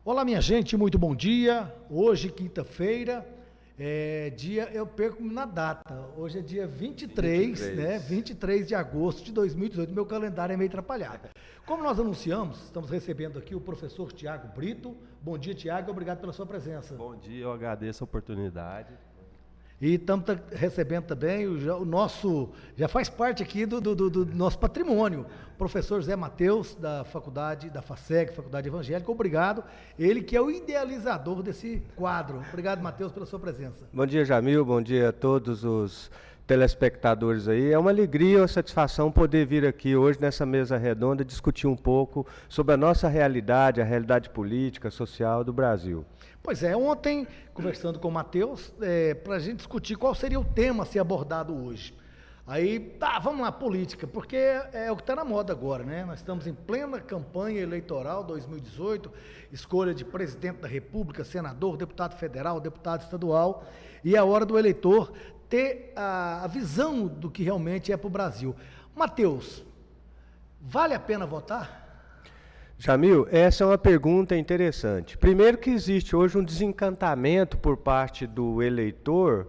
Olá, minha gente, muito bom dia. Hoje, quinta-feira, eu perco na data. Hoje é dia 23, 23. né? 23 de agosto de 2018. Meu calendário é meio atrapalhado. Como nós anunciamos, estamos recebendo aqui o professor Tiago Brito. Bom dia, Tiago, obrigado pela sua presença. Bom dia, eu agradeço a oportunidade. E estamos recebendo também o nosso, já faz parte aqui do nosso patrimônio, o professor Zé Mateus, da faculdade, da FASEG, Faculdade Evangélica. Obrigado. Ele que é o idealizador desse quadro. Obrigado, Mateus, pela sua presença. Bom dia, Jamil, bom dia a todos os telespectadores aí. É uma alegria, uma satisfação poder vir aqui hoje nessa mesa redonda discutir um pouco sobre a nossa realidade, a realidade política, social do Brasil. Pois é, ontem, conversando com o Mateus, para a gente discutir qual seria o tema a ser abordado hoje. Aí, tá, vamos lá, política, porque é o que está na moda agora, né? Nós estamos em plena campanha eleitoral 2018, escolha de presidente da República, senador, deputado federal, deputado estadual, e é a hora do eleitor ter a visão do que realmente é para o Brasil. Mateus, vale a pena votar? Jamil, essa é uma pergunta interessante. Primeiro que existe hoje um desencantamento por parte do eleitor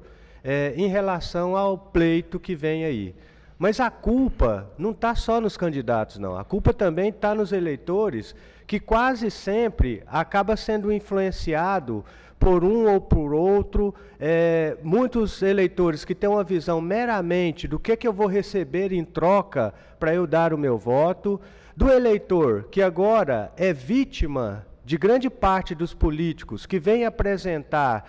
em relação ao pleito que vem aí. Mas a culpa não está só nos candidatos, não. A culpa também está nos eleitores, que quase sempre acaba sendo influenciado por um ou por outro. Muitos eleitores que têm uma visão meramente do que eu vou receber em troca para eu dar o meu voto, do eleitor que agora é vítima de grande parte dos políticos que vem apresentar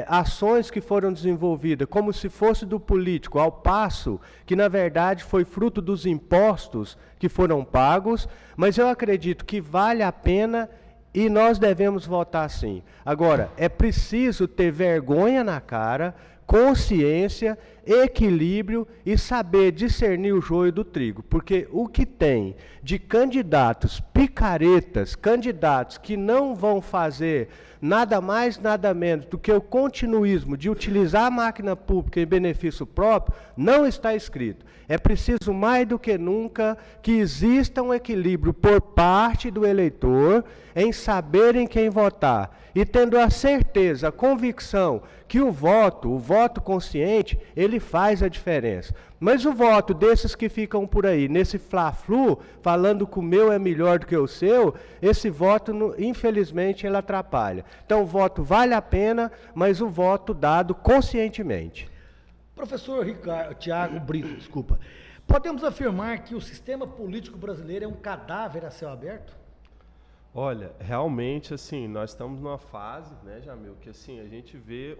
ações que foram desenvolvidas como se fosse do político, ao passo que na verdade foi fruto dos impostos que foram pagos, mas eu acredito que vale a pena e nós devemos votar sim. Agora, é preciso ter vergonha na cara, consciência, equilíbrio e saber discernir o joio do trigo, porque o que tem de candidatos picaretas, candidatos que não vão fazer nada mais, nada menos do que o continuismo de utilizar a máquina pública em benefício próprio, não está escrito. É preciso mais do que nunca que exista um equilíbrio por parte do eleitor em saber em quem votar e tendo a certeza, a convicção que o voto consciente, ele faz a diferença. Mas o voto desses que ficam por aí, nesse fla-flu, falando que o meu é melhor do que o seu, esse voto, infelizmente, ele atrapalha. Então, o voto vale a pena, mas o voto dado conscientemente. Professor Tiago Brito, desculpa. Podemos afirmar que o sistema político brasileiro é um cadáver a céu aberto? Olha, realmente, assim, nós estamos numa fase, né, Jamil, que assim, a gente vê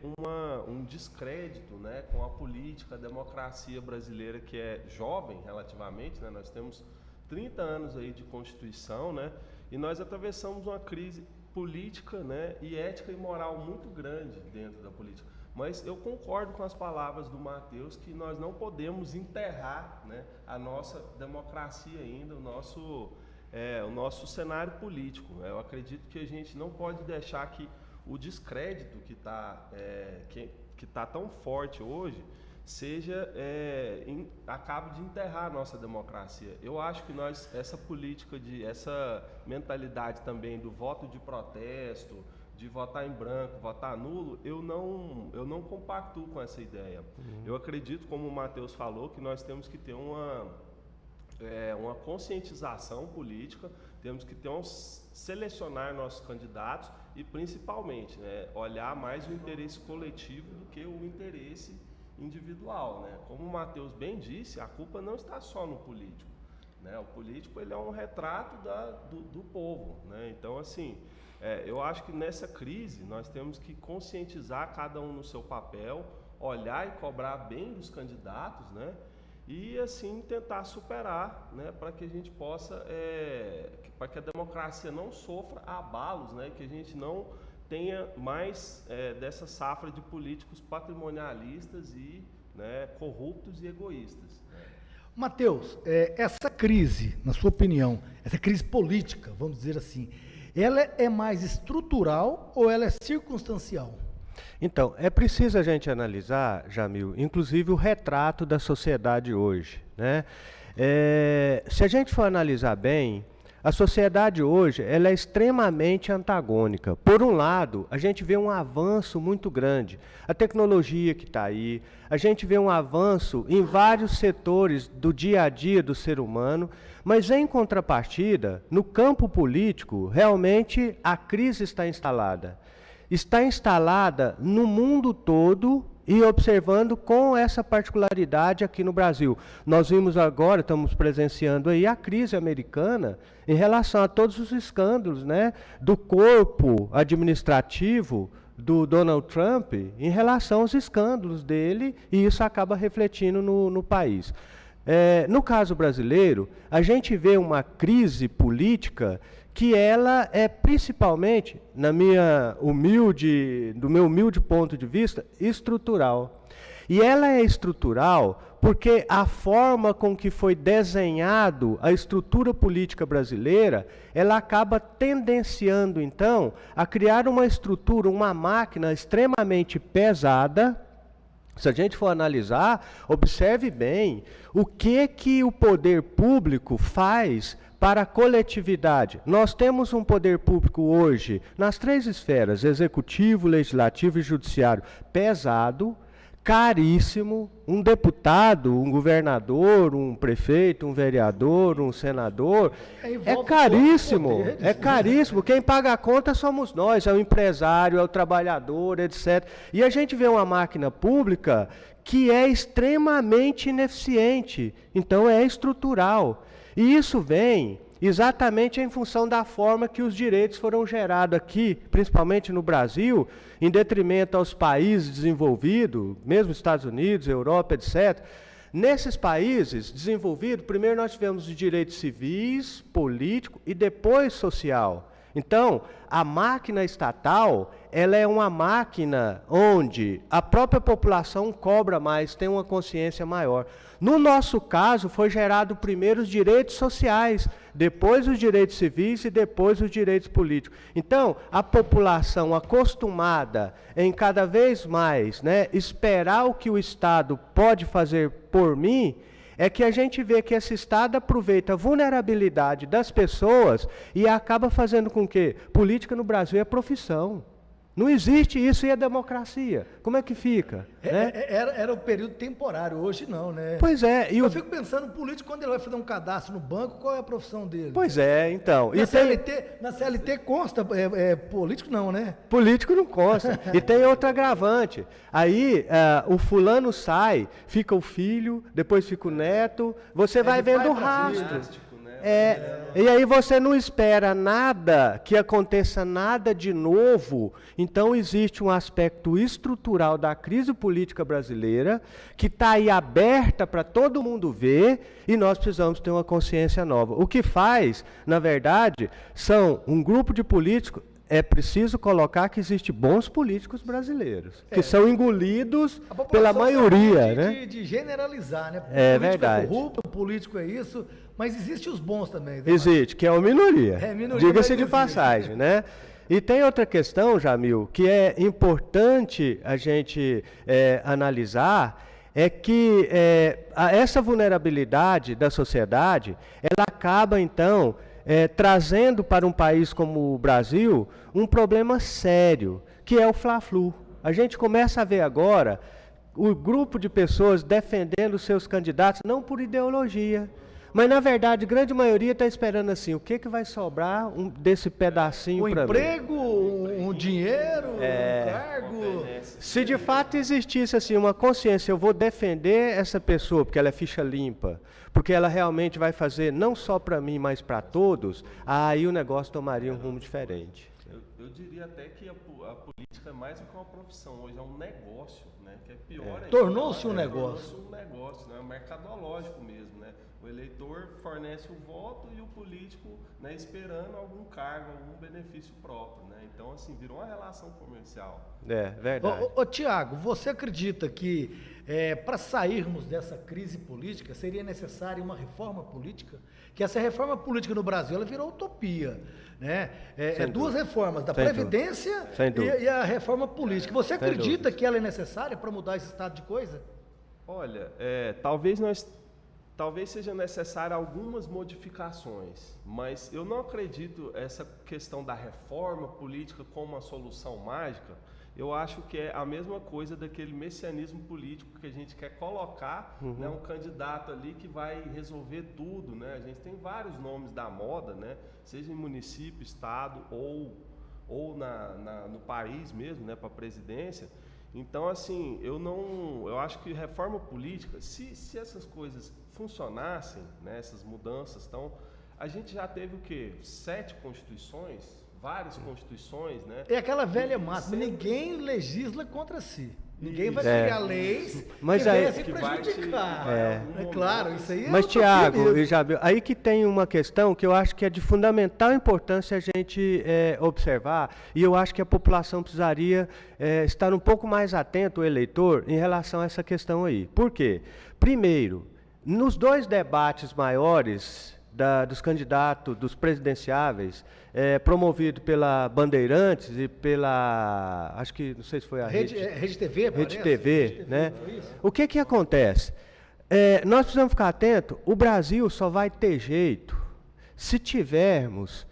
um descrédito, né, com a política, a democracia brasileira, que é jovem relativamente, né, nós temos 30 anos aí de Constituição, né, e nós atravessamos uma crise política, né, e ética e moral muito grande dentro da política. Mas eu concordo com as palavras do Mateus que nós não podemos enterrar, né, a nossa democracia ainda, o nosso cenário político. Eu acredito que a gente não pode deixar que o descrédito que tá tão forte hoje acabe de enterrar a nossa democracia. Eu acho que essa política, essa mentalidade também do voto de protesto, de votar em branco, votar nulo, eu não compactuo com essa ideia. Eu acredito, como o Mateus falou, que nós temos que ter uma conscientização política, temos que selecionar nossos candidatos e, principalmente, né, olhar mais o interesse coletivo do que o interesse individual, né? Como o Mateus bem disse, a culpa não está só no político, né? O político, ele é um retrato do povo, né? Então, assim, eu acho que nessa crise nós temos que conscientizar cada um no seu papel, olhar e cobrar bem dos candidatos, né? E assim tentar superar, né, para que a gente possa, para que a democracia não sofra abalos, né, que a gente não tenha mais dessa safra de políticos patrimonialistas e, né, corruptos e egoístas. Mateus, essa crise, na sua opinião, essa crise política, vamos dizer assim, ela é mais estrutural ou ela é circunstancial? Então, é preciso a gente analisar, Jamil, inclusive o retrato da sociedade hoje, né? Se a gente for analisar bem, A sociedade hoje ela é extremamente antagônica. Por um lado, a gente vê um avanço muito grande. A tecnologia que está aí, a gente vê um avanço em vários setores do dia a dia do ser humano, mas em contrapartida, no campo político, realmente a crise está instalada. Está instalada no mundo todo e observando com essa particularidade aqui no Brasil. Nós vimos agora, estamos presenciando aí a crise americana em relação a todos os escândalos, né, do corpo administrativo do Donald Trump em relação aos escândalos dele, e isso acaba refletindo no país. No caso brasileiro, a gente vê uma crise política que ela é principalmente, do meu humilde ponto de vista, estrutural. E ela é estrutural porque a forma com que foi desenhado a estrutura política brasileira, ela acaba tendenciando, então, a criar uma estrutura, uma máquina extremamente pesada. Se a gente for analisar, observe bem o que o poder público faz para a coletividade. Nós temos um poder público hoje, nas 3 esferas, executivo, legislativo e judiciário, pesado, caríssimo. Um deputado, um governador, um prefeito, um vereador, um senador, é caríssimo, é caríssimo. Quem paga a conta somos nós, é o empresário, é o trabalhador, etc. E a gente vê uma máquina pública que é extremamente ineficiente, então é estrutural. E isso vem exatamente em função da forma que os direitos foram gerados aqui, principalmente no Brasil, em detrimento aos países desenvolvidos, mesmo Estados Unidos, Europa, etc. Nesses países desenvolvidos, primeiro nós tivemos os direitos civis, político e depois social. Então, a máquina estatal, ela é uma máquina onde a própria população cobra mais, tem uma consciência maior. No nosso caso, foi gerado primeiro os direitos sociais, depois os direitos civis e depois os direitos políticos. Então, a população acostumada em cada vez mais, né, esperar o que o Estado pode fazer por mim, é que a gente vê que esse Estado aproveita a vulnerabilidade das pessoas e acaba fazendo com que política no Brasil é profissão. Não existe isso, e a democracia? Como é que fica? Era o período temporário, hoje não, né? Pois é. Eu fico pensando, o político, quando ele vai fazer um cadastro no banco, qual é a profissão dele? Pois é, então. Na CLT consta, político não, né? Político não consta. E tem outro agravante. Aí, o fulano sai, fica o filho, depois fica o neto, você vai vendo o rastro. E aí você não espera nada, que aconteça nada de novo. Então existe um aspecto estrutural da crise política brasileira, que está aí aberta para todo mundo ver, e nós precisamos ter uma consciência nova. O que faz, na verdade, são um grupo de políticos. É preciso colocar que existem bons políticos brasileiros, que são engolidos pela maioria, né? De generalizar, né? É verdade. É corrupto, o político é isso, mas existem os bons também. Né? Existe, que é uma minoria. Diga-se de passagem, né? E tem outra questão, Jamil, que é importante a gente analisar, é que essa vulnerabilidade da sociedade, ela acaba, então, trazendo para um país como o Brasil um problema sério, que é o Fla-Flu. A gente começa a ver agora o grupo de pessoas defendendo seus candidatos, não por ideologia, mas, na verdade, a grande maioria está esperando assim, o que vai sobrar desse pedacinho para mim? Um emprego, um dinheiro, um cargo. Se de fato existisse assim, uma consciência, eu vou defender essa pessoa, porque ela é ficha limpa, porque ela realmente vai fazer não só para mim, mas para todos, aí o negócio tomaria um rumo diferente. Eu diria até que a política é mais do que uma profissão, hoje é um negócio, né? Que é pior ainda. Tornou-se um negócio. Tornou-se um negócio, né? Mercadológico mesmo, né? O eleitor fornece o voto e o político, né, esperando algum cargo, algum benefício próprio, né? Então, assim, virou uma relação comercial. Verdade. Tiago, você acredita que para sairmos dessa crise política seria necessária uma reforma política? Que essa reforma política no Brasil, ela virou utopia, né? Duas reformas, da Previdência e a reforma política. Você acredita que ela é necessária para mudar esse estado de coisa? Olha, talvez nós talvez seja necessário algumas modificações, mas eu não acredito essa questão da reforma política como uma solução mágica. Eu acho que é a mesma coisa daquele messianismo político que a gente quer colocar, né, um candidato ali que vai resolver tudo, né? A gente tem vários nomes da moda, né? Seja em município, estado ou no país mesmo, né, para a presidência. Então, assim, eu acho que reforma política, se essas coisas funcionassem, né, essas mudanças, então, a gente já teve o quê? 7 constituições, várias constituições, né? É aquela velha máxima, ninguém legisla contra si. Ninguém vai Isso. criar leis Mas que aí- venham se que vai prejudicar. te- É claro, isso aí é Mas, utopia Tiago mesmo. e Jabel, aí que tem uma questão que eu acho que é de fundamental importância a gente observar, e eu acho que a população precisaria estar um pouco mais atento, o eleitor, em relação a essa questão aí. Por quê? Primeiro, nos 2 debates maiores dos candidatos, dos presidenciáveis, promovido pela Bandeirantes e pela, acho que, não sei se foi a Rede TV, Rede parece? TV, né? foi isso? O que acontece? Nós precisamos ficar atentos, o Brasil só vai ter jeito se tivermos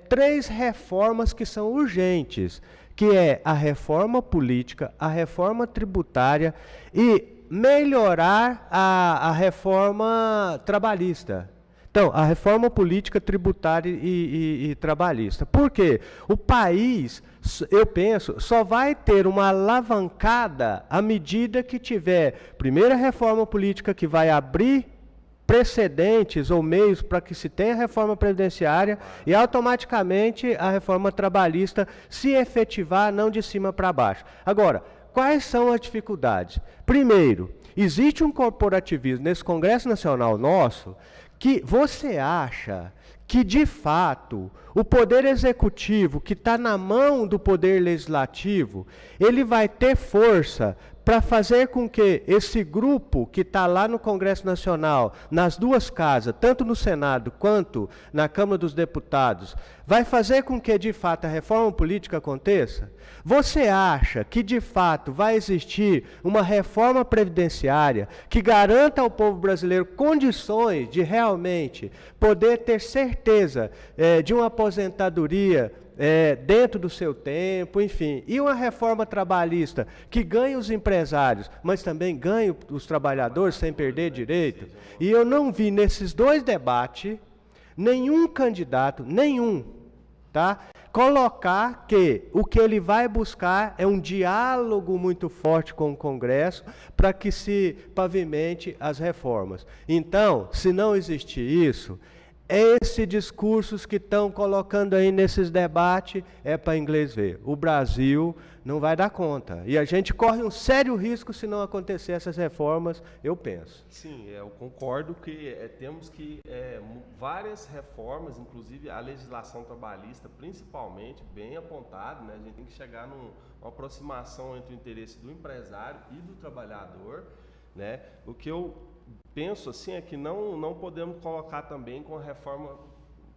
3 reformas que são urgentes, que é a reforma política, a reforma tributária e melhorar a reforma trabalhista. Então, a reforma política, tributária e trabalhista. Por quê? O país, eu penso, só vai ter uma alavancada à medida que tiver, primeiro, a reforma política que vai abrir precedentes ou meios para que se tenha a reforma previdenciária e automaticamente a reforma trabalhista se efetivar, não de cima para baixo. Agora, quais são as dificuldades? Primeiro, existe um corporativismo nesse Congresso Nacional nosso que você acha que, de fato, o Poder Executivo, que está na mão do Poder Legislativo, ele vai ter força para fazer com que esse grupo que está lá no Congresso Nacional, nas 2 casas, tanto no Senado quanto na Câmara dos Deputados, vai fazer com que, de fato, a reforma política aconteça? Você acha que, de fato, vai existir uma reforma previdenciária que garanta ao povo brasileiro condições de realmente poder ter certeza de uma aposentadoria dentro do seu tempo, enfim, e uma reforma trabalhista que ganhe os empresários, mas também ganhe os trabalhadores sem perder direito? E eu não vi nesses 2 debates nenhum candidato, tá, colocar que o que ele vai buscar é um diálogo muito forte com o Congresso para que se pavimente as reformas. Então, se não existir isso, esses discursos que estão colocando aí nesses debates é para inglês ver. O Brasil não vai dar conta. E a gente corre um sério risco se não acontecer essas reformas, eu penso. Sim, eu concordo que temos que várias reformas, inclusive a legislação trabalhista, principalmente, bem apontado, né? A gente tem que chegar numa aproximação entre o interesse do empresário e do trabalhador, né? O que eu penso assim é que não podemos colocar também com a reforma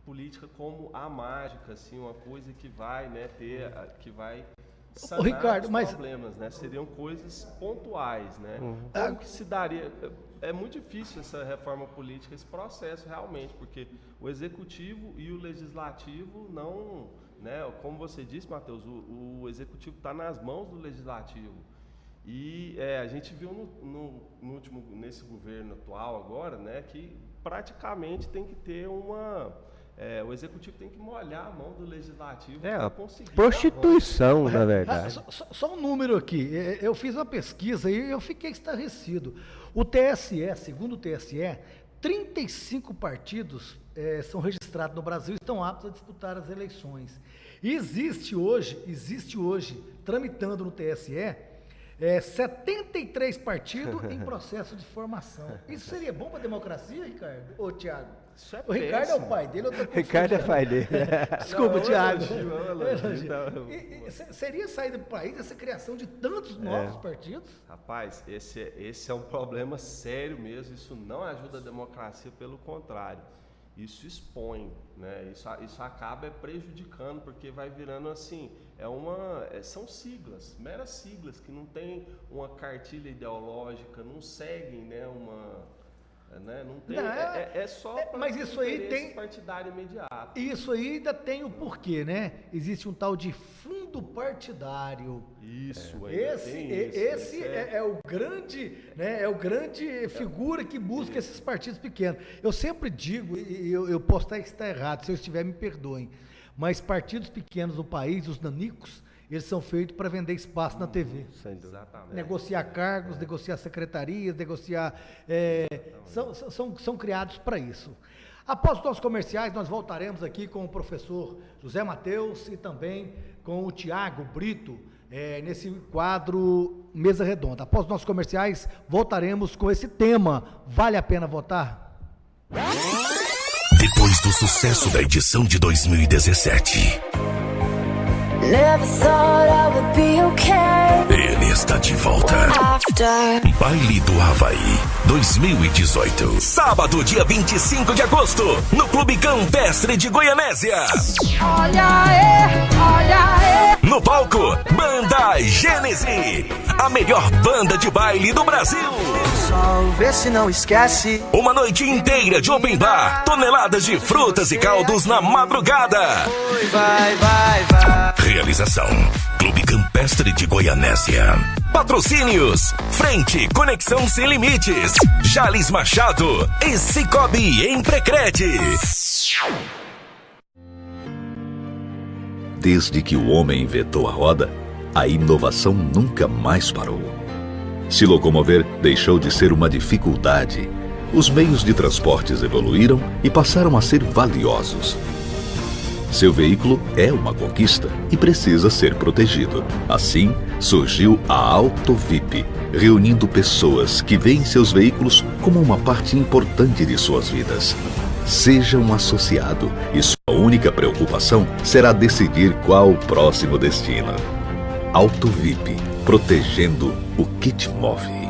política como a mágica, assim, uma coisa que vai, né, que vai sanar Ricardo, os mas problemas, né? Seriam coisas pontuais, né? Como que se daria? É muito difícil essa reforma política, esse processo realmente, porque o executivo e o legislativo não, né? Como você disse, Matheus, o executivo está nas mãos do legislativo. E a gente viu nesse governo atual agora, né, que praticamente tem que ter o executivo tem que molhar a mão do legislativo para conseguir. Prostituição, na verdade. Só um número aqui. Eu fiz uma pesquisa e eu fiquei estarrecido. O TSE, segundo o TSE, 35 partidos são registrados no Brasil e estão aptos a disputar as eleições. E existe hoje, tramitando no TSE, 73 partidos em processo de formação. Isso seria bom para a democracia, Ricardo? Ô, Tiago? Isso é O Ricardo é o péssimo. pai dele, eu tô Ricardo é pai dele. Desculpa, Tiago. Elogio. Seria saída do país essa criação de tantos novos partidos? Rapaz, esse é um problema sério mesmo. Isso não ajuda a democracia, pelo contrário. Isso expõe, né? Isso acaba prejudicando, porque vai virando assim, são siglas, meras siglas, que não tem uma cartilha ideológica, não seguem, né, Né? Não tem, Não, é só para mas isso aí interesse tem partidário imediato. Isso aí ainda tem o porquê, né? Existe um tal de fundo partidário. Isso, Esse é o grande, né? É o grande figura que busca esses partidos pequenos. Eu sempre digo, e eu posso estar errado, se eu estiver, me perdoem, mas partidos pequenos no país, os nanicos, eles são feitos para vender espaço na TV. Exatamente. Negociar cargos, negociar secretarias, negociar... são criados para isso. Após os nossos comerciais, nós voltaremos aqui com o professor José Matheus e também com o Tiago Brito, nesse quadro Mesa Redonda. Após os nossos comerciais, voltaremos com esse tema. Vale a pena votar? Depois do sucesso da edição de 2017... Never thought I would be okay. Ele está de volta. Baile do Havaí 2018. Sábado, dia 25 de agosto, no Clube Campestre de Goianésia. Olha aí. No palco, Banda Gênese, a melhor banda de baile do Brasil. Vê se não esquece. Uma noite inteira de open bar, toneladas de frutas e caldos na madrugada. Vai. Realização: Clube Campestre de Goianésia. Patrocínios: Frente Conexão Sem Limites, Jales Machado e Cicobi Emprecred. Desde que o homem inventou a roda, a inovação nunca mais parou. Se locomover deixou de ser uma dificuldade. Os meios de transportes evoluíram e passaram a ser valiosos. Seu veículo é uma conquista e precisa ser protegido. Assim, surgiu a Autovip, reunindo pessoas que veem seus veículos como uma parte importante de suas vidas. Seja um associado e sua única preocupação será decidir qual o próximo destino. Autovip, protegendo o que te move.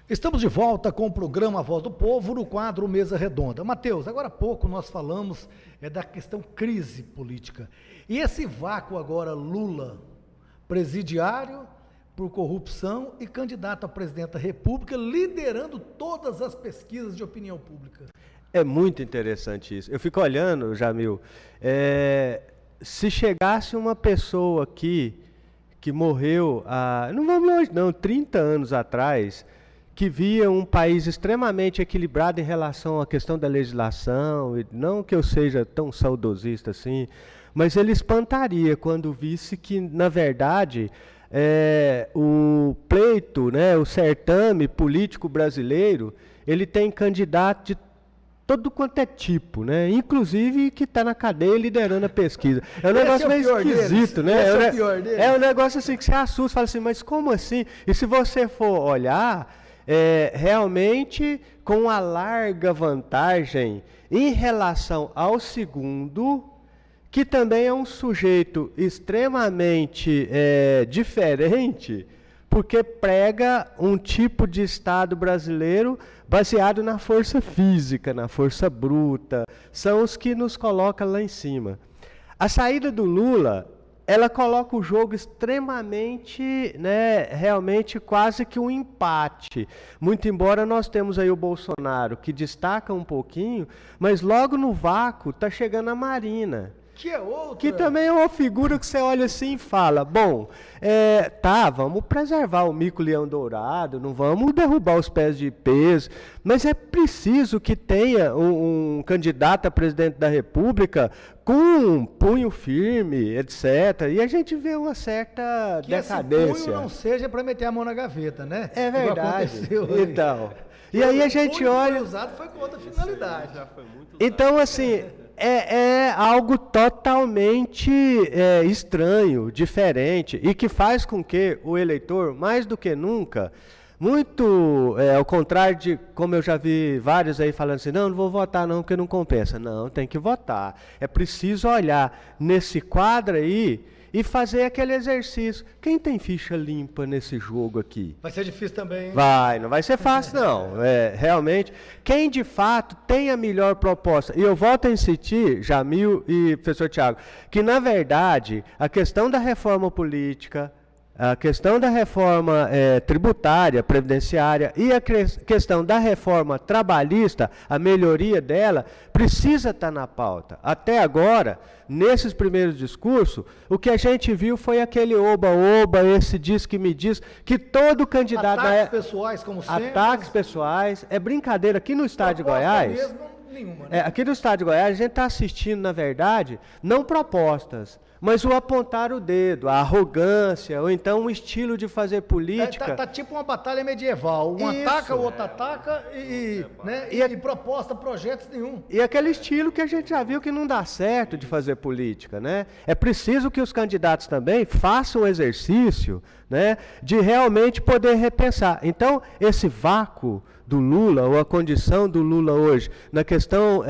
Estamos de volta com o programa Voz do Povo no quadro Mesa Redonda. Matheus, agora há pouco nós falamos da questão crise política. E esse vácuo agora, Lula, presidiário por corrupção e candidato a presidente da República, liderando todas as pesquisas de opinião pública. É muito interessante isso. Eu fico olhando, Jamil, se chegasse uma pessoa aqui que morreu não vamos longe não, 30 anos atrás, que via um país extremamente equilibrado em relação à questão da legislação, e não que eu seja tão saudosista assim, mas ele espantaria quando visse que, na verdade, o pleito, né, o certame político brasileiro, ele tem candidato de todo quanto é tipo, né? Inclusive que está na cadeia liderando a pesquisa. É um negócio meio esquisito, né? É um negócio assim que você assusta, fala assim, mas como assim? E se você for olhar, realmente com uma larga vantagem em relação ao segundo, que também é um sujeito extremamente diferente, porque prega um tipo de Estado brasileiro baseado na força física, na força bruta, são os que nos colocam lá em cima. A saída do Lula, ela coloca o jogo extremamente, né, realmente quase que um empate. Muito embora nós temos aí o Bolsonaro, que destaca um pouquinho, mas logo no vácuo está chegando a Marina. Que é outra. Que também é uma figura que você olha assim e fala, bom, vamos preservar o mico-leão dourado, não vamos derrubar os pés de peso, mas é preciso que tenha um candidato a presidente da República com um punho firme, etc. E a gente vê uma certa decadência. Que esse punho não seja para meter a mão na gaveta, né? É verdade. Então. E aí a gente olha... O usado foi com outra finalidade. Já foi muito então, assim, é algo totalmente estranho, diferente, e que faz com que o eleitor, mais do que nunca, muito ao contrário de, como eu já vi vários aí falando assim, não vou votar não, porque não compensa. Não, tem que votar. É preciso olhar nesse quadro aí e fazer aquele exercício. Quem tem ficha limpa nesse jogo aqui? Vai ser difícil também, hein? Não vai ser fácil não. Realmente, quem de fato tem a melhor proposta, e eu volto a insistir, Jamil e professor Tiago, que na verdade a questão da reforma política, a questão da reforma tributária, previdenciária e a questão da reforma trabalhista, a melhoria dela, precisa estar na pauta. Até agora, nesses primeiros discursos, o que a gente viu foi aquele oba-oba, esse diz que me diz, que todo candidato... Ataques pessoais, como sempre. Ataques pessoais, é brincadeira. Aqui no estado de Goiás... Mesmo, nenhuma, né? Aqui no estado de Goiás, a gente está assistindo, na verdade, não propostas, mas o apontar o dedo, a arrogância, ou então um estilo de fazer política. Tá tipo uma batalha medieval. Um ataca, o outro ataca e proposta, projetos nenhum. E aquele estilo que a gente já viu que não dá certo de fazer política, né? É preciso que os candidatos também façam o exercício, né, de realmente poder repensar. Então, esse vácuo do Lula, ou a condição do Lula hoje, na questão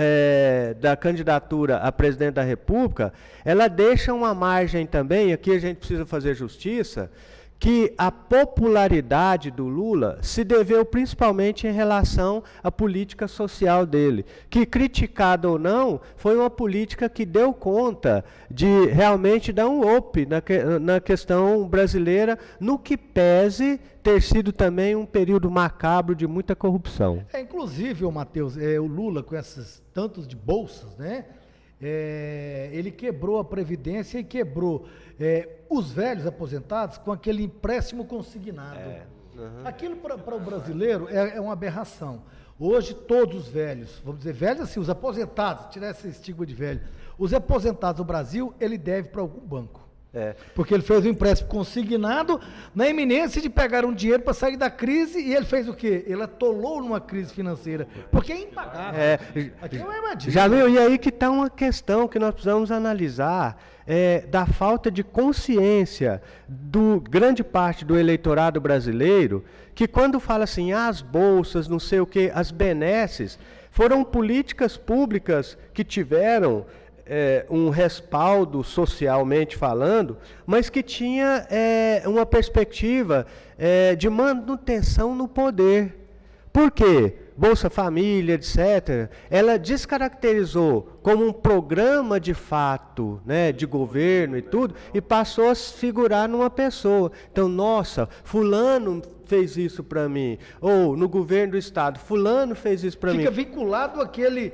da candidatura a presidente da República, ela deixa uma margem também, aqui a gente precisa fazer justiça, que a popularidade do Lula se deveu principalmente em relação à política social dele, que, criticada ou não, foi uma política que deu conta de realmente dar um up na questão brasileira, no que pese ter sido também um período macabro de muita corrupção. Inclusive, Matheus, o Lula, com esses tantos de bolsas, né? Ele quebrou a Previdência e quebrou os velhos aposentados com aquele empréstimo consignado. Aquilo para o brasileiro é uma aberração. Hoje todos os velhos, vamos dizer velhos assim, os aposentados, tirar esse estigma de velho, os aposentados do Brasil, ele deve para algum banco. Porque ele fez um empréstimo consignado na iminência de pegar um dinheiro para sair da crise, e ele fez o quê? Ele atolou numa crise financeira, porque é impagável. Aqui é uma armadilha. Já viu? E aí que está uma questão que nós precisamos analisar, da falta de consciência do grande parte do eleitorado brasileiro, que quando fala assim, as bolsas, não sei o quê, as benesses, foram políticas públicas que tiveram um respaldo socialmente falando, mas que tinha uma perspectiva de manutenção no poder. Por quê? Bolsa Família, etc., ela descaracterizou como um programa de fato, né, de governo e tudo, e passou a figurar numa pessoa. Então, nossa, fulano fez isso para mim, ou no governo do estado, fulano fez isso para mim. Fica vinculado aquele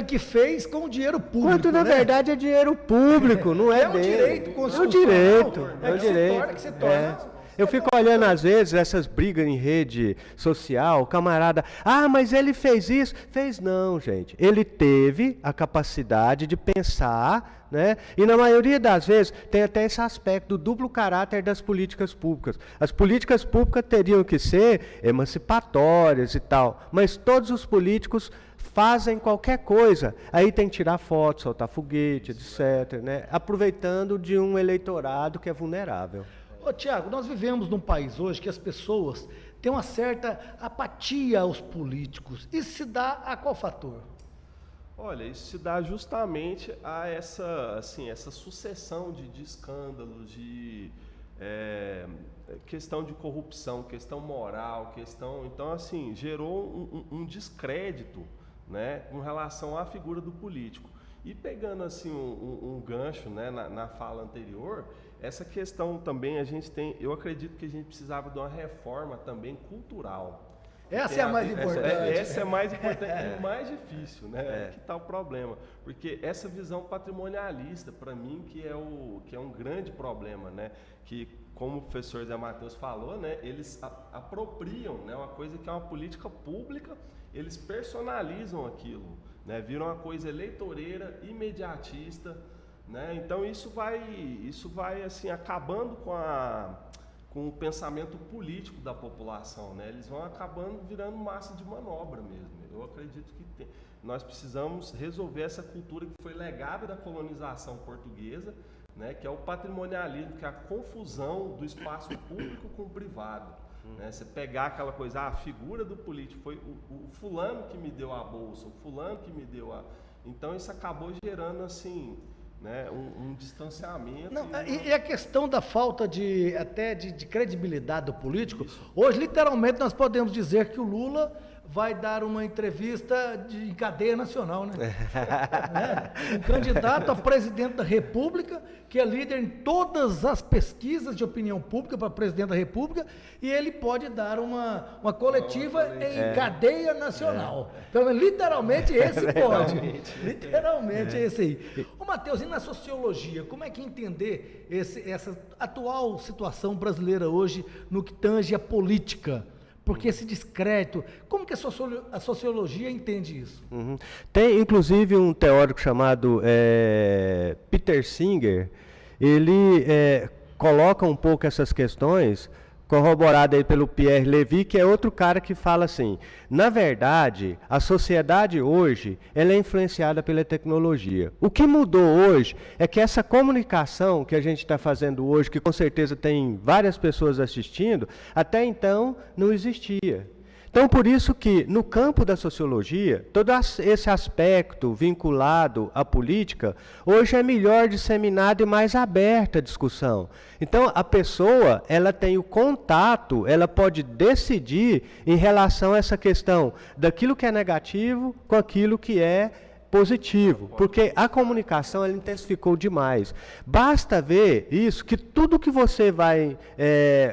que fez com o dinheiro público. Quando na verdade é dinheiro público, não é dele. Um direito constitucional. É um direito. É um direito. Que se torna. Eu fico olhando às vezes essas brigas em rede social, camarada, mas ele fez isso. Fez não, gente. Ele teve a capacidade de pensar, né? E na maioria das vezes tem até esse aspecto do duplo caráter das políticas públicas. As políticas públicas teriam que ser emancipatórias e tal, mas todos os políticos fazem qualquer coisa, aí tem que tirar foto, soltar foguete, etc., né? Aproveitando de um eleitorado que é vulnerável. Tiago, nós vivemos num país hoje que as pessoas têm uma certa apatia aos políticos. Isso se dá a qual fator? Olha, isso se dá justamente a essa sucessão de escândalos, de questão de corrupção, questão moral, então assim, gerou um descrédito, né, com relação à figura do político. E pegando assim um gancho, né, na fala anterior, essa questão também eu acredito que a gente precisava de uma reforma também cultural. Essa é a mais importante. Essa é mais importante e mais difícil, né? Que está o problema. Porque essa visão patrimonialista, para mim, que é um grande problema, né? Que, como o professor Zé Matheus falou, né, eles apropriam, né, uma coisa que é uma política pública, eles personalizam aquilo, né? Viram uma coisa eleitoreira, imediatista, né? Então isso vai assim, acabando com o pensamento político da população, né? Eles vão acabando virando massa de manobra mesmo. Eu acredito que nós precisamos resolver essa cultura que foi legada da colonização portuguesa, né? Que é o patrimonialismo, que é a confusão do espaço público com o privado. Né? Você pegar aquela coisa, a figura do político foi o fulano que me deu a bolsa, o fulano que me deu a... Então isso acabou gerando assim né, um distanciamento. Não, e a questão da falta de credibilidade do político, hoje literalmente nós podemos dizer que o Lula vai dar uma entrevista em cadeia nacional, né? Um candidato a presidente da República, que é líder em todas as pesquisas de opinião pública para presidente da República, e ele pode dar uma coletiva em cadeia nacional. Então, literalmente esse pode. Literalmente esse aí. Ô, Matheus, e na sociologia, como é que entender essa atual situação brasileira hoje no que tange a política? Porque esse descrédito, como que a sociologia entende isso? Tem, inclusive, um teórico chamado Peter Singer, ele coloca um pouco essas questões, corroborado aí pelo Pierre Levy, que é outro cara que fala assim, na verdade, a sociedade hoje, ela é influenciada pela tecnologia. O que mudou hoje é que essa comunicação que a gente está fazendo hoje, que com certeza tem várias pessoas assistindo, até então não existia. Então, por isso que, no campo da sociologia, todo esse aspecto vinculado à política, hoje é melhor disseminado e mais aberta a discussão. Então, a pessoa, ela tem o contato, ela pode decidir em relação a essa questão daquilo que é negativo com aquilo que é positivo, porque a comunicação ela intensificou demais. Basta ver isso, que tudo que você vai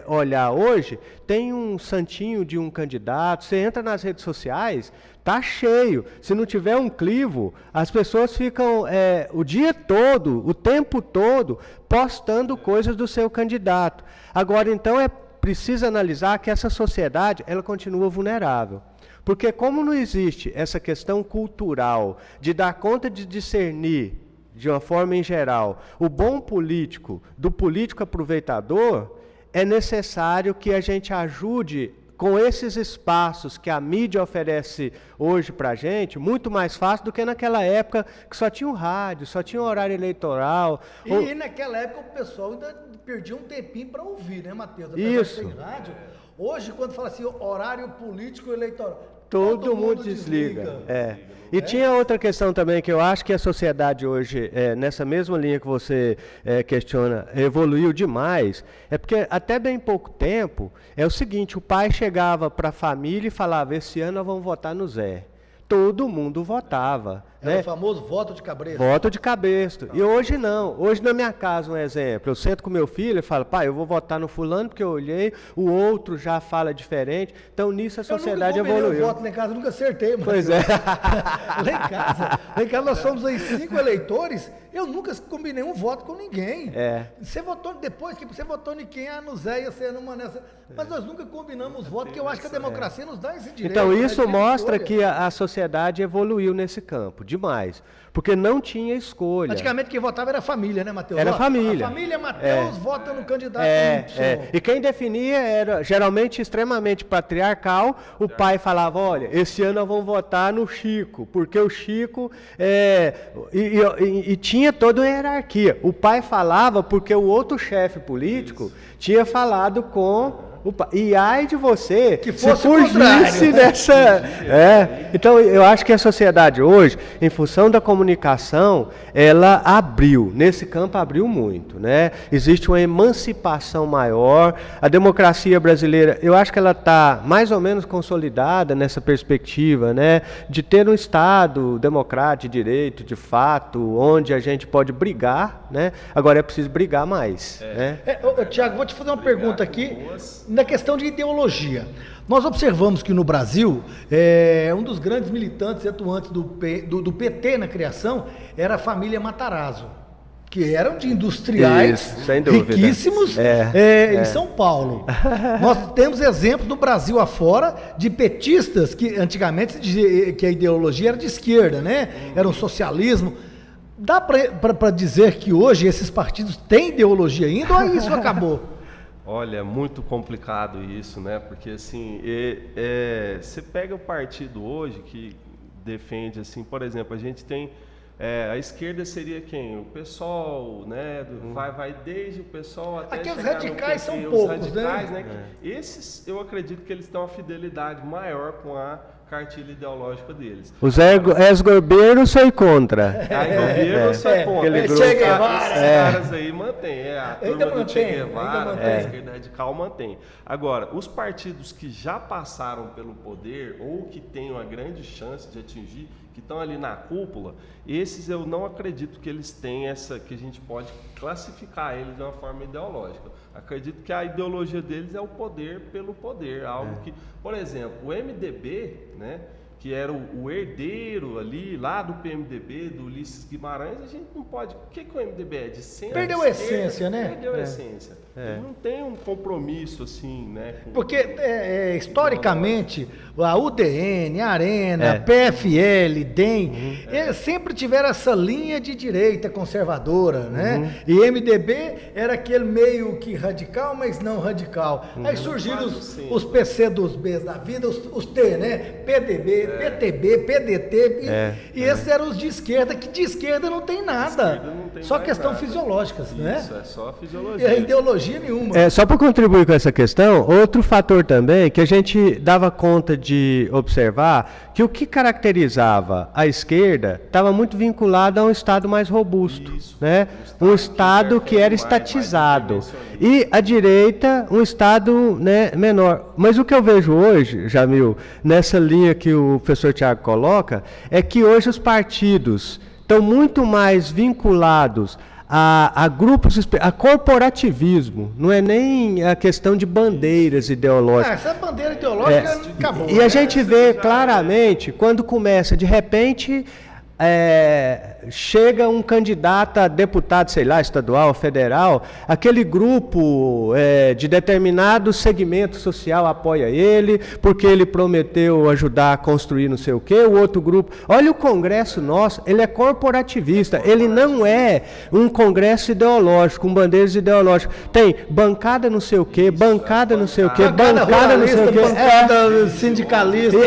olhar hoje, tem um santinho de um candidato, você entra nas redes sociais, tá cheio. Se não tiver um crivo, as pessoas ficam o dia todo, o tempo todo, postando coisas do seu candidato. Agora, então, preciso analisar que essa sociedade, ela continua vulnerável. Porque como não existe essa questão cultural de dar conta de discernir, de uma forma em geral, o bom político do político aproveitador, é necessário que a gente ajude com esses espaços que a mídia oferece hoje para a gente, muito mais fácil do que naquela época que só tinha o rádio, só tinha o horário eleitoral. E naquela época o pessoal ainda perdia um tempinho para ouvir, né, Matheus? Isso. Tem rádio. Hoje, quando fala assim, horário político eleitoral, todo mundo desliga. E tinha outra questão também que eu acho que a sociedade hoje, nessa mesma linha que você questiona, evoluiu demais, é porque até bem pouco tempo, é o seguinte, o pai chegava para a família e falava, esse ano nós vamos votar no Zé. Todo mundo votava. Era o famoso voto de cabresto. Voto de cabresto. E hoje não. Hoje na minha casa, um exemplo, eu sento com meu filho e falo, pai, eu vou votar no fulano porque eu olhei, o outro já fala diferente. Então nisso a sociedade evoluiu. Eu voto lá em casa, nunca acertei. Mas pois é. Lá em casa nós somos aí 5 eleitores, eu nunca combinei um voto com ninguém. Você votou depois, que você votou em quem? No Zé, ia ser numa nessa. Mas nós nunca combinamos voto, porque eu acho que a democracia nos dá esse direito. Então isso mostra que a sociedade evoluiu nesse campo, demais. Porque não tinha escolha. Antigamente quem votava era a família, né, Matheus? Era a família. A família Matheus vota no candidato. E quem definia era geralmente extremamente patriarcal. O pai falava, olha, esse ano nós vamos votar no Chico, porque o Chico e tinha toda uma hierarquia. O pai falava porque o outro chefe político tinha falado com... E ai de você que fosse se fugisse dessa... Então, eu acho que a sociedade hoje, em função da comunicação, ela abriu, nesse campo abriu muito, né? Existe uma emancipação maior, a democracia brasileira, eu acho que ela está mais ou menos consolidada nessa perspectiva, né? De ter um Estado democrático, de direito, de fato, onde a gente pode brigar, né? Agora é preciso brigar mais. Tiago, vou te fazer uma pergunta aqui, na questão de ideologia. Nós observamos que no Brasil, um dos grandes militantes e atuantes do PT na criação era a família Matarazzo, que eram de industriais riquíssimos em São Paulo. Nós temos exemplos no Brasil afora de petistas que antigamente se dizia que a ideologia era de esquerda, né? Era um socialismo. Dá para dizer que hoje esses partidos têm ideologia ainda ou isso acabou? Olha, é muito complicado isso, né? Porque assim, você pega o partido hoje que defende, assim, por exemplo, a gente tem a esquerda seria quem? O PSOL, né? Vai desde o PSOL até aqui os radicais são poucos, radicais, né? Esses, eu acredito que eles têm uma fidelidade maior com a cartilha ideológica deles. Os ex-gorbeiros sou contra. Eu sou contra. Aquele Esses caras aí mantém. A turma do Che Guevara, a esquerda radical mantém. Agora, os partidos que já passaram pelo poder ou que têm uma grande chance de atingir, que estão ali na cúpula, esses eu não acredito que eles têm que a gente pode classificar eles de uma forma ideológica. Acredito que a ideologia deles é o poder pelo poder, algo que, por exemplo, o MDB, né, que era o herdeiro ali, lá do PMDB, do Ulisses Guimarães, a gente não pode... O que o MDB é? De centro? Perdeu a essência, né? Perdeu a essência. Ele não tem um compromisso, assim, né? Porque, historicamente, a UDN, a Arena, a PFL, DEM, sempre tiveram essa linha de direita conservadora, né? E MDB era aquele meio que radical, mas não radical. Aí surgiram os PC dos Bs da vida, os T, né? PDB, PTB, PDT, e esses eram os de esquerda, que de esquerda não tem nada. Não tem só mais questão nada. fisiológicas, né? Isso, é só E fisiologia. a ideologia nenhuma. Só para contribuir com essa questão, outro fator também que a gente dava conta de observar, que o que caracterizava a esquerda estava muito vinculado a um Estado mais robusto, né? Um Estado que era estatizado. E a direita, um Estado, né, menor. Mas o que eu vejo hoje, Jamil, nessa linha que o professor Tiago coloca, é que hoje os partidos estão muito mais vinculados a grupos, a corporativismo, não é nem a questão de bandeiras ideológicas. Essa bandeira ideológica acabou. E a gente vê claramente, quando começa, de repente, chega um candidato a deputado, sei lá, estadual, federal, aquele grupo de determinado segmento social apoia ele, porque ele prometeu ajudar a construir não sei o quê, o outro grupo... Olha o Congresso nosso, ele é corporativista, ele não é um Congresso ideológico, com bandeiras ideológicas. Tem bancada não sei o quê, bancada não sei o quê, bancada não sei o quê. Bancada sindicalista.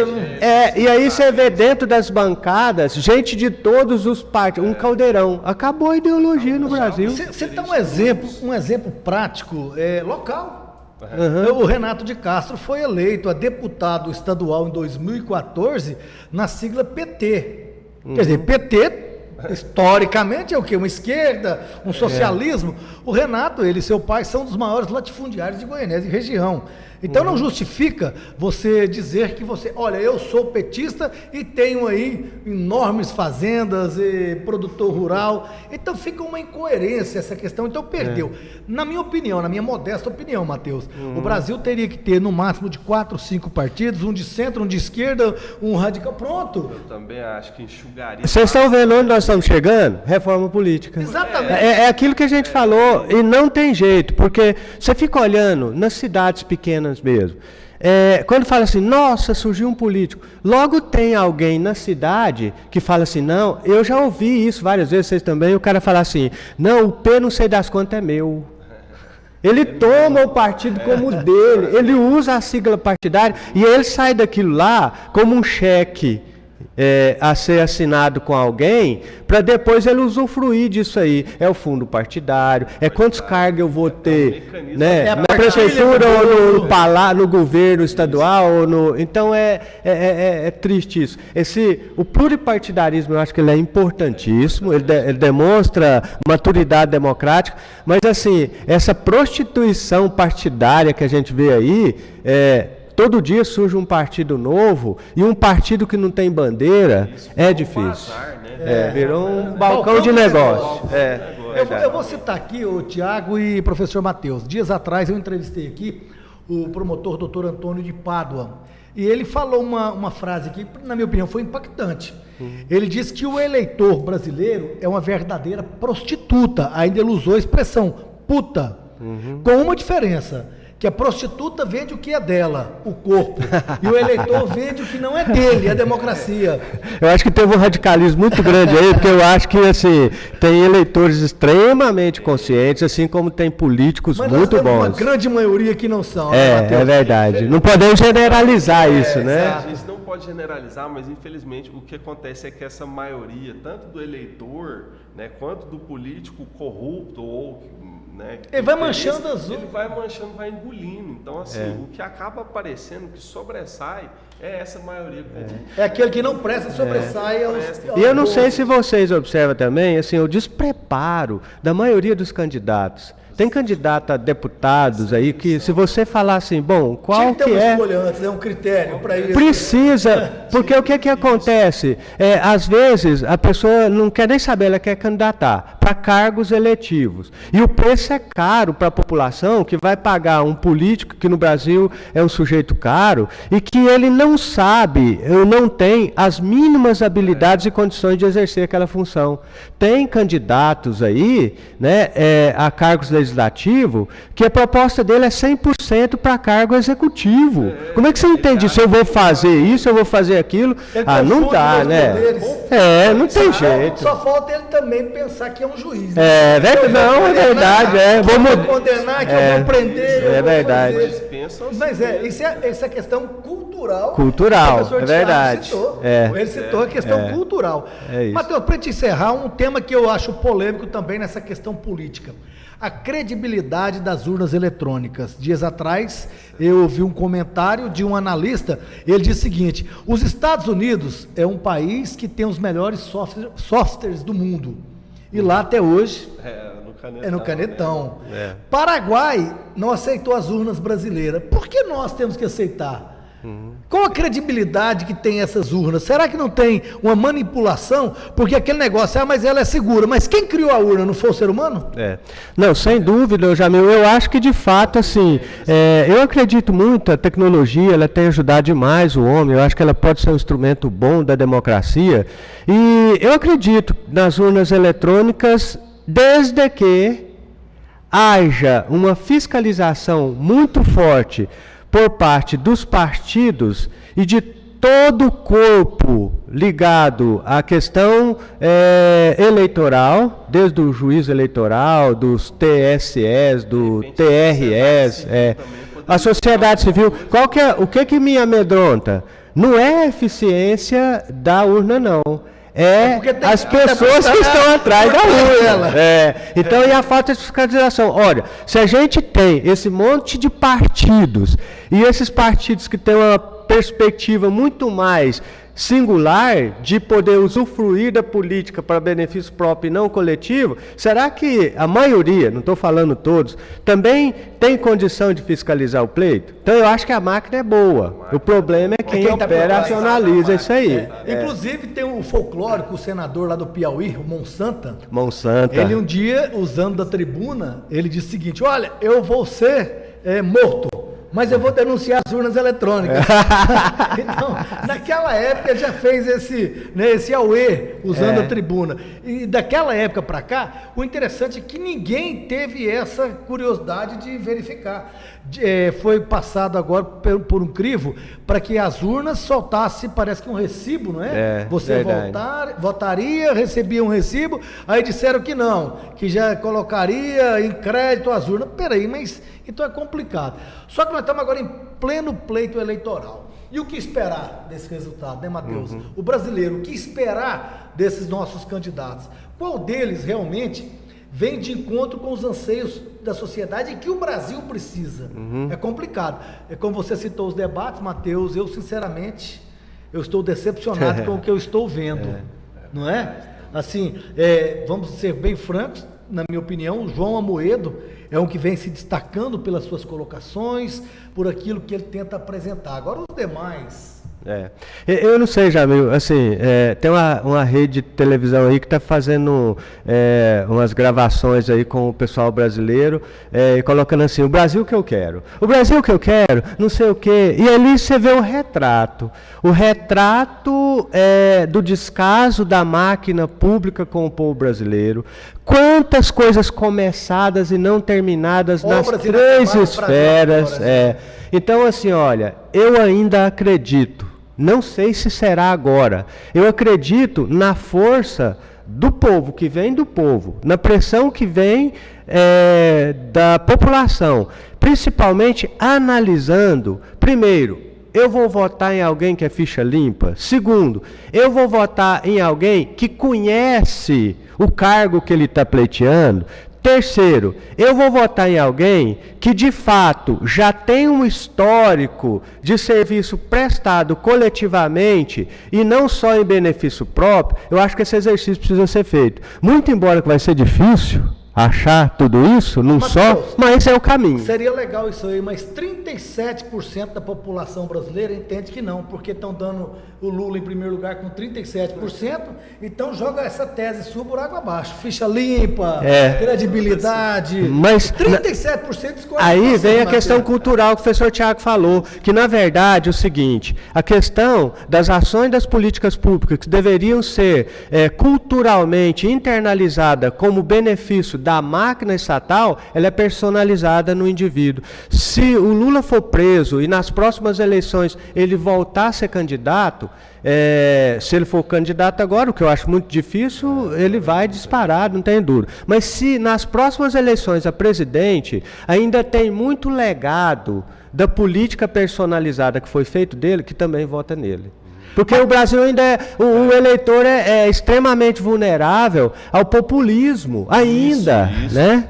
E aí você vê dentro das bancadas, gente de todos os partidos, um caldeirão. Acabou a ideologia no Brasil. Você dá um exemplo prático, local. O Renato de Castro foi eleito a deputado estadual em 2014 na sigla PT. Quer dizer, PT, historicamente, é o quê? Uma esquerda, um socialismo. O Renato, ele e seu pai são dos maiores latifundiários de Goianésia e região. Então não justifica você dizer que olha, eu sou petista e tenho aí enormes fazendas e produtor rural. Então fica uma incoerência essa questão, então perdeu. Na minha opinião, na minha modesta opinião, Matheus, o Brasil teria que ter no máximo de 4 ou 5 partidos, um de centro, um de esquerda, um radical, pronto. Eu também acho que enxugaria... Vocês estão vendo onde nós estamos chegando? Reforma política. Exatamente. É aquilo que a gente falou, e não tem jeito, porque você fica olhando nas cidades pequenas mesmo. Quando fala assim, nossa, surgiu um político, logo tem alguém na cidade que fala assim, não, eu já ouvi isso várias vezes, vocês também, o cara fala assim, não, o P não sei das quantas é meu. Ele toma o partido como dele, ele usa a sigla partidária e ele sai daquilo lá como um cheque a ser assinado com alguém, para depois ele usufruir disso aí. É o fundo partidário, quantos cargos eu vou ter, né? Na prefeitura ou no governo estadual. Então é triste isso. O pluripartidarismo, eu acho que ele é importantíssimo, ele demonstra maturidade democrática, mas assim, essa prostituição partidária que a gente vê aí, todo dia surge um partido novo e um partido que não tem bandeira, difícil. Bazar, né? Virou um balcão de negócio. Eu vou citar aqui o Tiago e o professor Matheus. Dias atrás eu entrevistei aqui o promotor Dr. Antônio de Pádua. E ele falou uma frase que, na minha opinião, foi impactante. Ele disse que o eleitor brasileiro é uma verdadeira prostituta. Ainda ele usou a expressão puta. Com uma diferença. Que a prostituta vende o que é dela, o corpo, e o eleitor vende o que não é dele, a democracia. Eu acho que teve um radicalismo muito grande aí, porque eu acho que assim, tem eleitores extremamente conscientes, assim como tem políticos muito bons. Mas uma grande maioria que não são. É verdade. Não podemos generalizar isso, né? A gente não pode generalizar, mas infelizmente o que acontece é que essa maioria, tanto do eleitor, né, quanto do político corrupto ou né? Ele vai manchando as Ele urnas. vai manchando, vai engolindo. Então, assim, o que acaba aparecendo, o que sobressai, é essa maioria comum. É aquele que não presta, sobressai aos... E eu não sei se vocês observam também, assim, o despreparo da maioria dos candidatos. Tem candidato a deputados aí que, se você falar assim, bom, qual Tinha que ter que uma é... escolha antes, um critério para isso. Precisa, porque o que acontece? Às vezes a pessoa não quer nem saber, ela quer candidatar para cargos eletivos. E o preço é caro para a população, que vai pagar um político, que no Brasil é um sujeito caro, e que ele não sabe, ou não tem as mínimas habilidades e condições de exercer aquela função. Tem candidatos aí, né, a cargos legislativos, que a proposta dele é 100% para cargo executivo. Como é que você entende isso? Eu vou fazer isso, eu vou fazer aquilo? Não dá, né? Não tem jeito. Só falta ele também pensar que é um juiz. É verdade. Eu vou condenar, que eu vou prender. É verdade. Mas isso é questão cultural. Cultural, O professor é verdade. Thiago citou. É. Ele citou a questão cultural. É isso. Matheus, para te encerrar, um tema que eu acho polêmico também nessa questão política. A credibilidade das urnas eletrônicas. Dias atrás, eu ouvi um comentário de um analista, ele disse o seguinte: os Estados Unidos é um país que tem os melhores softwares do mundo. E lá até hoje é no canetão. Né? Paraguai não aceitou as urnas brasileiras. Por que nós temos que aceitar? Qual a credibilidade que tem essas urnas? Será que não tem uma manipulação? Porque aquele negócio, mas ela é segura. Mas quem criou a urna não foi o ser humano? Não, sem dúvida, Jamil. Eu acho que de fato, assim, eu acredito muito, a tecnologia, ela tem ajudado demais o homem. Eu acho que ela pode ser um instrumento bom da democracia. E eu acredito nas urnas eletrônicas, desde que haja uma fiscalização muito forte por parte dos partidos e de todo o corpo ligado à questão eleitoral, desde o juízo eleitoral, dos TSEs, do TRS, a sociedade civil. O que me amedronta? Não é a eficiência da urna, não. As pessoas que estão atrás da urna. Então, e a falta de fiscalização. Olha, se a gente tem esse monte de partidos, e esses partidos que têm uma perspectiva muito mais singular de poder usufruir da política para benefício próprio e não coletivo, será que a maioria, não estou falando todos, também tem condição de fiscalizar o pleito? Então eu acho que a máquina é boa. O problema é quem operacionaliza isso aí. Inclusive tem o folclórico, o senador lá do Piauí, o Monsanto. Ele um dia, usando da tribuna, ele disse o seguinte: olha, eu vou ser morto, mas eu vou denunciar as urnas eletrônicas. Então, naquela época ele já fez esse auê usando a tribuna. E daquela época para cá, o interessante é que ninguém teve essa curiosidade de verificar. Foi passado agora por um crivo para que as urnas soltassem, parece que um recibo, não é? Você votaria, recebia um recibo, aí disseram que não, que já colocaria em crédito as urnas. Peraí, mas então é complicado. Só que nós estamos agora em pleno pleito eleitoral. E o que esperar desse resultado, né, Matheus? O brasileiro, o que esperar desses nossos candidatos? Qual deles realmente vem de encontro com os anseios da sociedade e que o Brasil precisa? É complicado. Como você citou os debates, Matheus, eu sinceramente, eu estou decepcionado com o que eu estou vendo. Não é? Assim, vamos ser bem francos, na minha opinião, o João Amoedo é um que vem se destacando pelas suas colocações, por aquilo que ele tenta apresentar. Agora os demais... Eu não sei, Jamil, assim, tem uma rede de televisão aí que está fazendo umas gravações aí com o pessoal brasileiro, colocando assim: o Brasil que eu quero, não sei o quê, e ali você vê o retrato do descaso da máquina pública com o povo brasileiro. Quantas coisas começadas e não terminadas nas três esferas. Então, assim, olha, eu ainda acredito, não sei se será agora, eu acredito na força do povo, que vem do povo, na pressão que vem da população, principalmente analisando, primeiro, eu vou votar em alguém que é ficha limpa. Segundo, eu vou votar em alguém que conhece o cargo que ele está pleiteando. Terceiro, eu vou votar em alguém que de fato já tem um histórico de serviço prestado coletivamente e não só em benefício próprio. Eu acho que esse exercício precisa ser feito. Muito embora que vai ser difícil achar tudo isso num só, mas é o caminho. Seria legal isso aí, mas 37% da população brasileira entende que não, porque estão dando o Lula em primeiro lugar com 37%, então joga essa tese sua por água abaixo. Ficha limpa, credibilidade, mas 37% escolhe. Aí vem a questão cultural que o professor Tiago falou, que na verdade é o seguinte, a questão das ações das políticas públicas que deveriam ser culturalmente internalizada como benefício da máquina estatal, ela é personalizada no indivíduo. Se o Lula for preso e nas próximas eleições ele voltar a ser candidato, se ele for candidato agora, o que eu acho muito difícil, ele vai disparar, não tem dúvida. Mas se nas próximas eleições a presidente ainda tem muito legado da política personalizada que foi feito dele, que também vota nele. Porque o Brasil ainda o eleitor é extremamente vulnerável ao populismo, ainda, isso. né?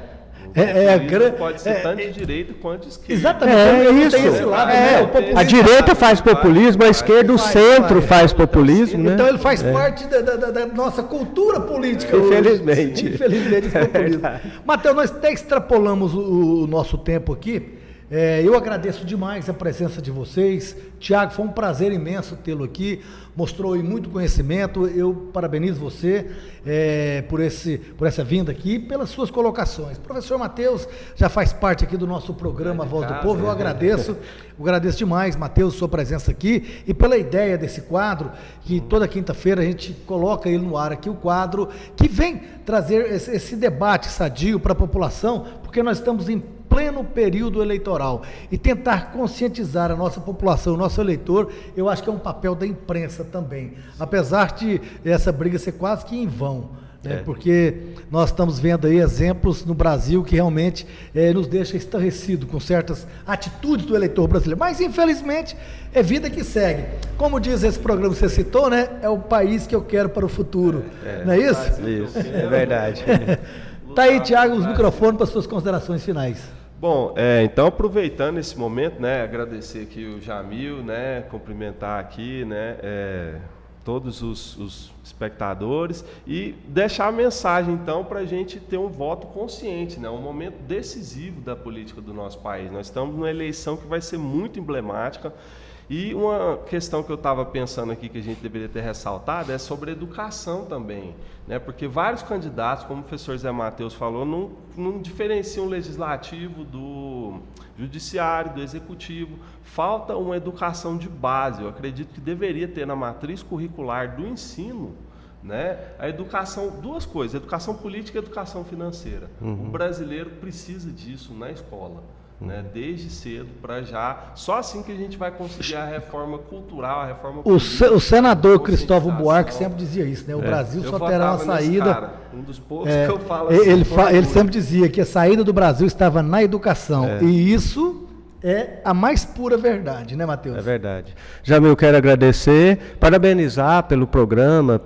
Pode ser tanto de direita quanto de esquerda. Exatamente, isso. Tem esse lado, né? A direita faz populismo, a esquerda, o centro faz populismo, né? Então ele faz parte da nossa cultura política. Infelizmente. Infelizmente, esse populismo. Matheus, nós até extrapolamos o nosso tempo aqui. Eu agradeço demais a presença de vocês. Tiago, foi um prazer imenso tê-lo aqui. Mostrou aí muito conhecimento. Eu parabenizo você por essa vinda aqui e pelas suas colocações. Professor Matheus já faz parte aqui do nosso programa Voz do Povo. Eu agradeço demais, Matheus, sua presença aqui e pela ideia desse quadro, que toda quinta-feira a gente coloca ele no ar aqui, o quadro que vem trazer esse debate sadio para a população, porque nós estamos em pleno período eleitoral e tentar conscientizar a nossa população, o nosso eleitor, eu acho que é um papel da imprensa também, apesar de essa briga ser quase que em vão, né? Porque nós estamos vendo aí exemplos no Brasil que realmente nos deixa estarrecido com certas atitudes do eleitor brasileiro, mas infelizmente é vida que segue. Como diz esse programa que você citou, né? É o país que eu quero para o futuro, não é isso? Isso, é verdade. Tá aí, Tiago, os microfones para suas considerações finais. Bom, então aproveitando esse momento, né, agradecer aqui o Jamil, né, cumprimentar aqui, né, todos os espectadores e deixar a mensagem, então, para a gente ter um voto consciente, né, um momento decisivo da política do nosso país. Nós estamos numa eleição que vai ser muito emblemática. E uma questão que eu estava pensando aqui que a gente deveria ter ressaltado é sobre educação também, né? Porque vários candidatos, como o professor Zé Matheus falou, não diferenciam o legislativo do judiciário, do executivo. Falta uma educação de base. Eu acredito que deveria ter na matriz curricular do ensino, né, a educação, duas coisas, educação política e educação financeira. O brasileiro precisa disso na escola. Né, desde cedo, para já, só assim que a gente vai conseguir a reforma cultural, a reforma política. O senador Cristóvão Buarque sempre dizia isso, né? O Brasil só terá uma saída. Cara, um dos poucos que eu falo assim. Ele sempre dizia que a saída do Brasil estava na educação. E isso é a mais pura verdade, né, Matheus? É verdade. Jamil, quero agradecer, parabenizar pelo programa,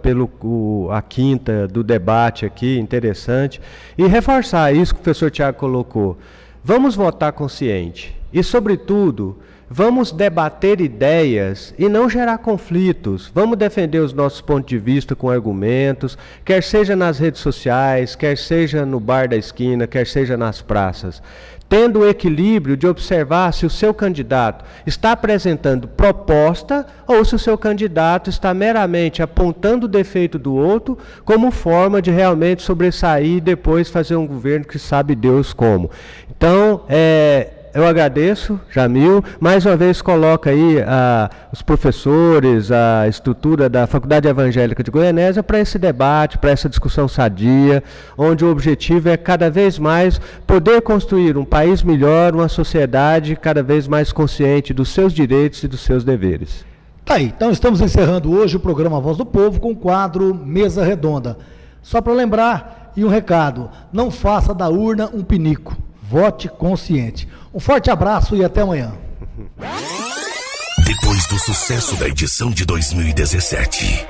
a quinta do debate aqui, interessante, e reforçar isso que o professor Tiago colocou. Vamos votar consciente e, sobretudo, vamos debater ideias e não gerar conflitos. Vamos defender os nossos pontos de vista com argumentos, quer seja nas redes sociais, quer seja no bar da esquina, quer seja nas praças. Tendo o equilíbrio de observar se o seu candidato está apresentando proposta ou se o seu candidato está meramente apontando o defeito do outro como forma de realmente sobressair e depois fazer um governo que sabe Deus como. Então, eu agradeço, Jamil, mais uma vez coloca aí os professores, a estrutura da Faculdade Evangélica de Goianésia para esse debate, para essa discussão sadia, onde o objetivo é cada vez mais poder construir um país melhor, uma sociedade cada vez mais consciente dos seus direitos e dos seus deveres. Tá aí, então estamos encerrando hoje o programa Voz do Povo com o quadro Mesa Redonda. Só para lembrar e um recado, não faça da urna um pinico. Vote consciente. Um forte abraço e até amanhã. Depois do sucesso da edição de 2017,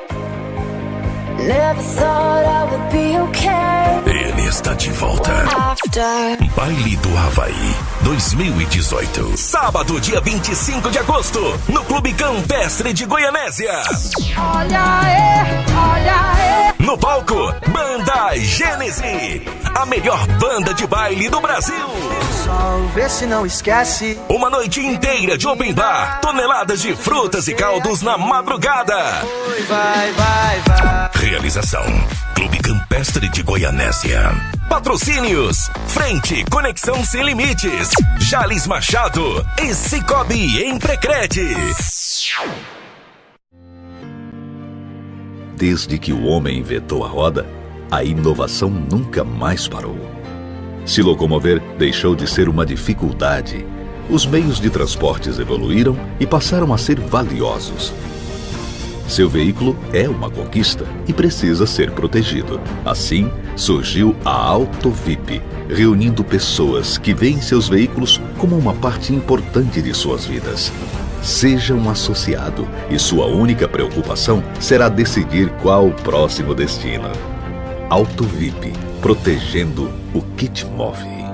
Never thought I would be okay. Ele está de volta. Baile do Havaí 2018. Sábado, dia 25 de agosto, no Clube Campestre de Goianésia. Olha aí. No palco, Banda Gênese, a melhor banda de baile do Brasil. Sol, vê se não esquece. Uma noite inteira de open bar, toneladas de frutas e caldos na madrugada. Vai. Realização: Clube Campestre de Goianésia. Patrocínios: Frente Conexão Sem Limites, Jales Machado e Cicobi Emprecred. Desde que o homem inventou a roda, a inovação nunca mais parou. Se locomover deixou de ser uma dificuldade. Os meios de transportes evoluíram e passaram a ser valiosos. Seu veículo é uma conquista e precisa ser protegido. Assim, surgiu a AutoVip, reunindo pessoas que veem seus veículos como uma parte importante de suas vidas. Seja um associado e sua única preocupação será decidir qual o próximo destino. AutoVip, protegendo o que te move.